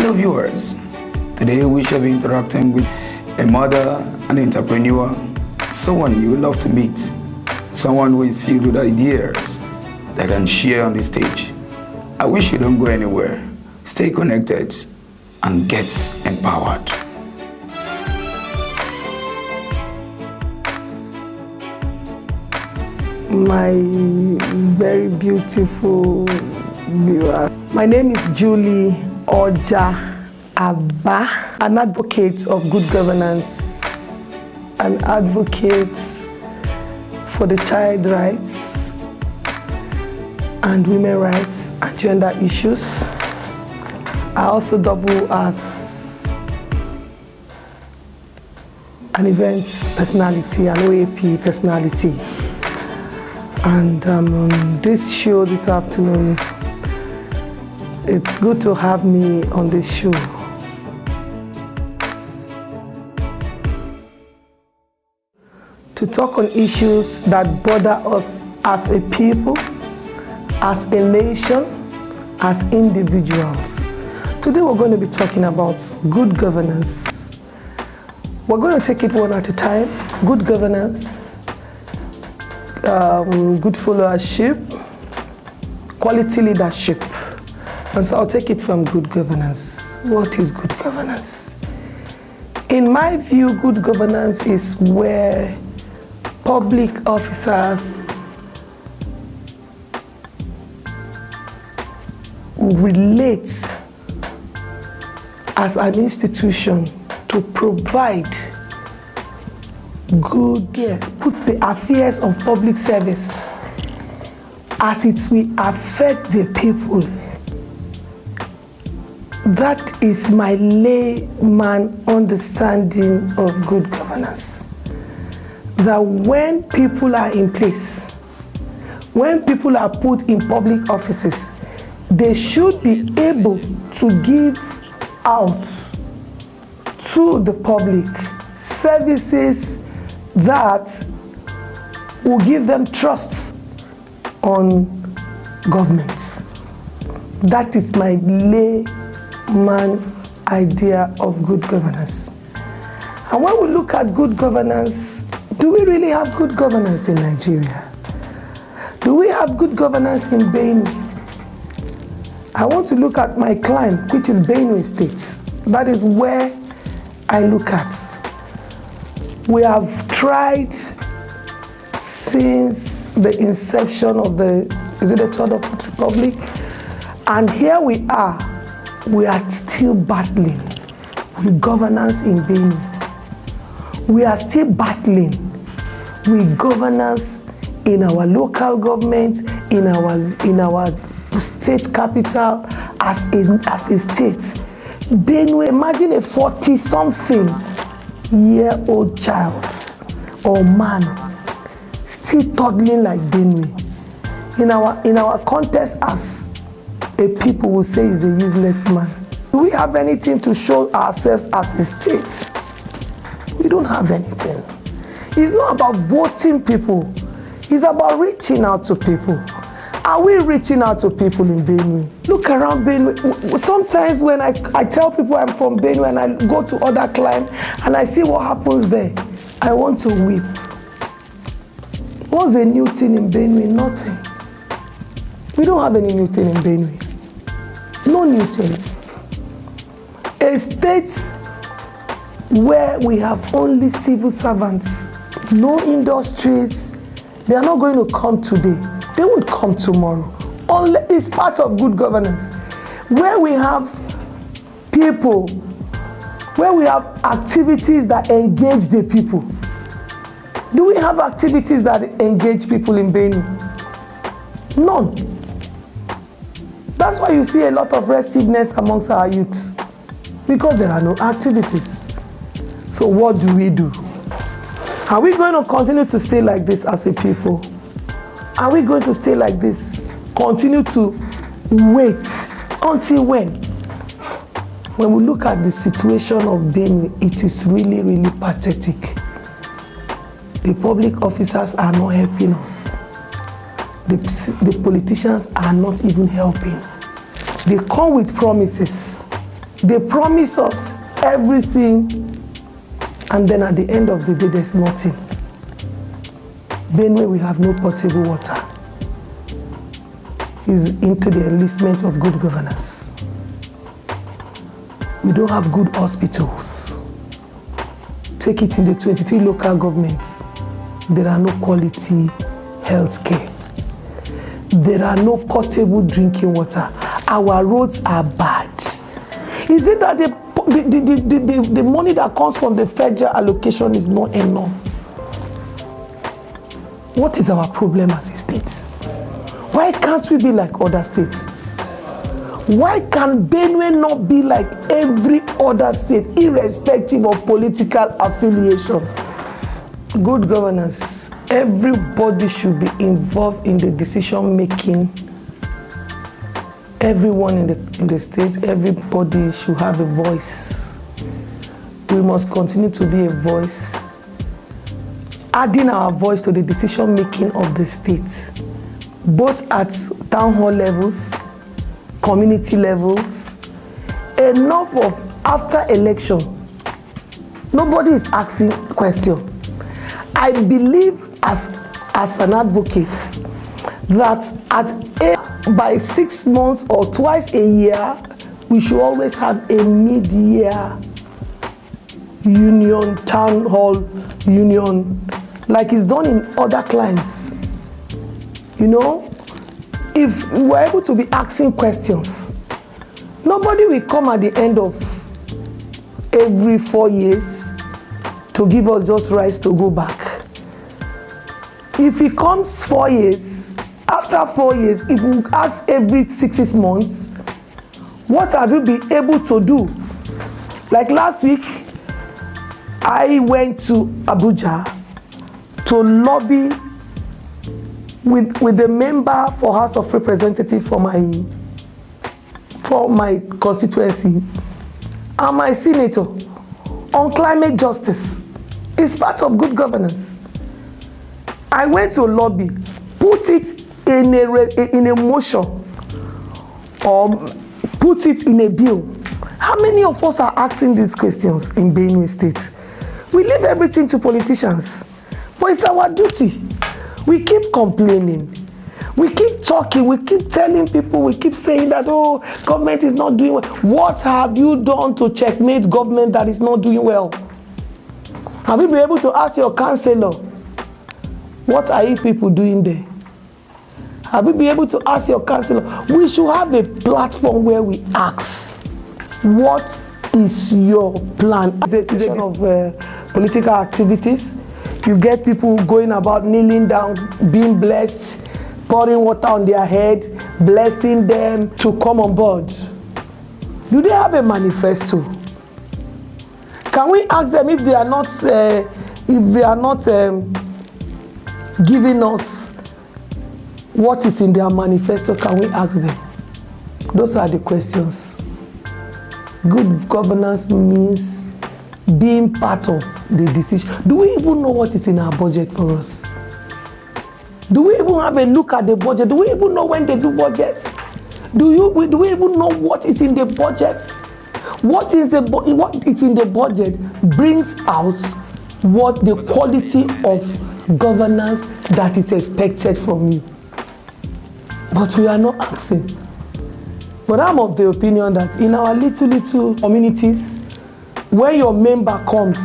Hello viewers, today we shall be interacting with a mother, an entrepreneur, someone you would love to meet, someone who is filled with ideas that can share on the stage. I wish you don't go anywhere, stay connected and get empowered. My very beautiful viewer. My name is Ooja Abah, an advocate of good governance, an advocate for the child rights and women rights and gender issues. I also double as an event personality, an OAP personality. And on this show this afternoon, it's good to have me on this show. To talk on issues that bother us as a people, as a nation, as individuals. Today we're going to be talking about good governance. We're going to take it one at a time. Good governance. Good followership, quality leadership. And so I'll take it from good governance. What is good governance? In my view, good governance is where public officers relate as an institution to provide good, yes, puts the affairs of public service as it will affect the people. That is my layman understanding of good governance. That when people are in place, when people are put in public offices, they should be able to give out to the public services that will give them trust on government. That is my layman idea of good governance. And when we look at good governance, do we really have good governance in Nigeria? Do we have good governance in Benue? I want to look at my client, which is Benue State. That is where I look at. We have tried since the inception of the Third of the Republic, and here we are still battling with governance in Benue. We are still battling with governance in our local government, in our state capital, as a state. Benue, imagine a 40-something-year-old child or man still toddling like Benue. In our context as a people will say he's a useless man. Do we have anything to show ourselves as a state? We don't have anything. It's not about voting people. It's about reaching out to people. Are we reaching out to people in Benue? Look around Benue. Sometimes when I tell people I'm from Benue and I go to other clients and I see what happens there, I want to weep. What's the new thing in Benue? Nothing. We don't have any new thing in Benue. No new thing. A state where we have only civil servants, no industries, they are not going to come today. They won't come tomorrow. It's part of good governance. Where we have people, where we have activities that engage the people. Do we have activities that engage people in Benue? None. That's why you see a lot of restiveness amongst our youth, because there are no activities. So what do we do? Are we going to continue to stay like this as a people? Are we going to stay like this? Continue to wait until when? When we look at the situation of Benue, it is really, really pathetic. The public officers are not helping us. The politicians are not even helping. They come with promises. They promise us everything, and then at the end of the day, there's nothing. Benue, we have no potable water. Is into the enlistment of good governance. We don't have good hospitals. Take it in the 23 local governments. There are no quality health care. There are no potable drinking water. Our roads are bad. Is it that the money that comes from the federal allocation is not enough? What is our problem as a state? Why can't we be like other states? Why can Benue not be like every other state, irrespective of political affiliation? Good governance. Everybody should be involved in the decision making. Everyone in the state, everybody should have a voice. We must continue to be a voice, adding our voice to the decision making of the state, both at town hall levels, community levels. Enough of after election. Nobody is asking questions. I believe as an advocate that by 6 months or twice a year, we should always have a mid-year union, town hall union, like it's done in other climes. You know, if we're able to be asking questions, nobody will come at the end of every 4 years to give us just rights to go back. If it comes 4 years, after 4 years, if we ask every 6 months, what have you been able to do? Like last week, I went to Abuja to lobby with the member for House of Representatives for my constituency and my senator on climate justice. It's part of good governance. I went to lobby, put it in a motion, or put it in a bill. How many of us are asking these questions in Benue State? We leave everything to politicians, but it's our duty. We keep complaining, we keep talking, we keep telling people, we keep saying that, oh, government is not doing well. What have you done to checkmate government that is not doing well? Have you been able to ask your councillor, what are you people doing there? Have you been able to ask your councillor? We should have a platform where we ask, what is your plan? It's a of political activities. You get people going about kneeling down, being blessed, pouring water on their head, blessing them to come on board. Do they have a manifesto? Can we ask them if they are not giving us what is in their manifesto? Can we ask them? Those are the questions. Good governance means being part of the decision. Do we even know what is in our budget for us? Do we even have a look at the budget? Do we even know when they do budgets? Do we even know what is in the budget? What is in the budget brings out what the quality of governance that is expected from you. But we are not asking. But I'm of the opinion that in our little communities, when your member comes,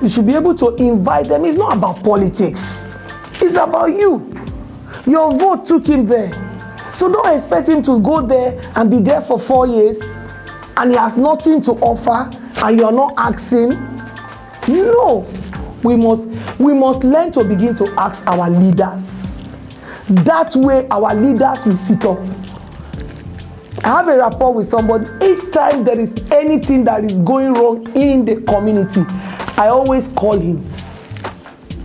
you should be able to invite them. It's not about politics. It's about you. Your vote took him there. So don't expect him to go there and be there for 4 years and he has nothing to offer and you're not asking. No. We must learn to begin to ask our leaders. That way our leaders will sit up. I have a rapport with somebody. Each time there is anything that is going wrong in the community, I always call him.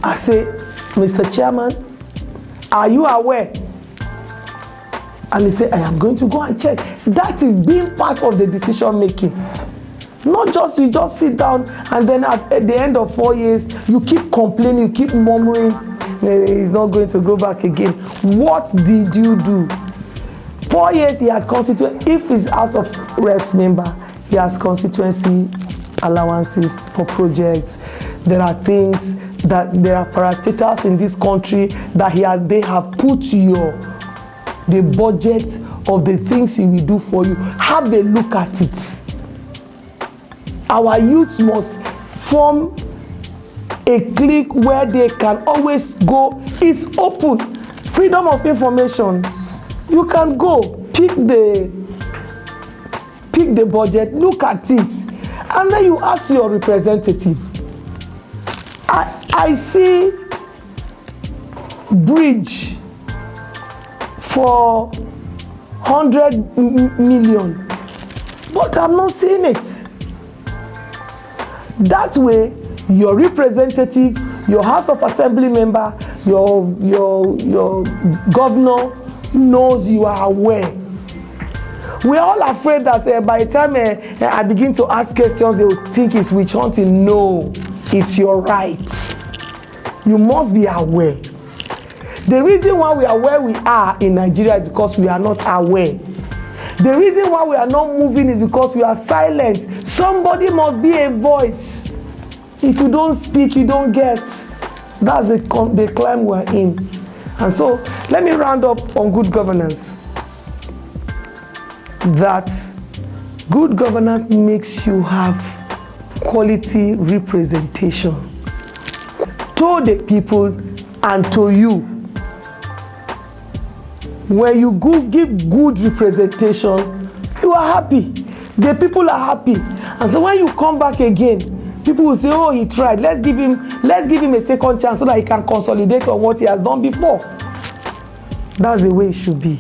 I say, Mr. Chairman, are you aware? And he said, I am going to go and check. That is being part of the decision making. Not just you just sit down and then at the end of 4 years, you keep complaining, you keep murmuring, he's not going to go back again. What did you do? 4 years he had constituted, if he's House of Reps member, He has constituency allowances for projects. There are things that there are parastatals in this country that they have put the budget of the things he will do for you. Have a look at it. Our youth must form a clique where they can always go. It's open. Freedom of information. You can go pick the budget, look at it, and then you ask your representative. I see bridge for 100 million, but I'm not seeing it. That way, your representative, your House of Assembly member, your governor knows you are aware. We are all afraid that by the time I begin to ask questions, they will think it's witch hunting. No, it's your right. You must be aware. The reason why we are where we are in Nigeria is because we are not aware. The reason why we are not moving is because we are silent. Somebody must be a voice. If you don't speak, you don't get. That's the climb we're in. And so, let me round up on good governance. That good governance makes you have quality representation to the people and to you. When you give good representation, you are happy. The people are happy. And so when you come back again, people will say, oh, he tried. Let's give him a second chance so that he can consolidate on what he has done before. That's the way it should be.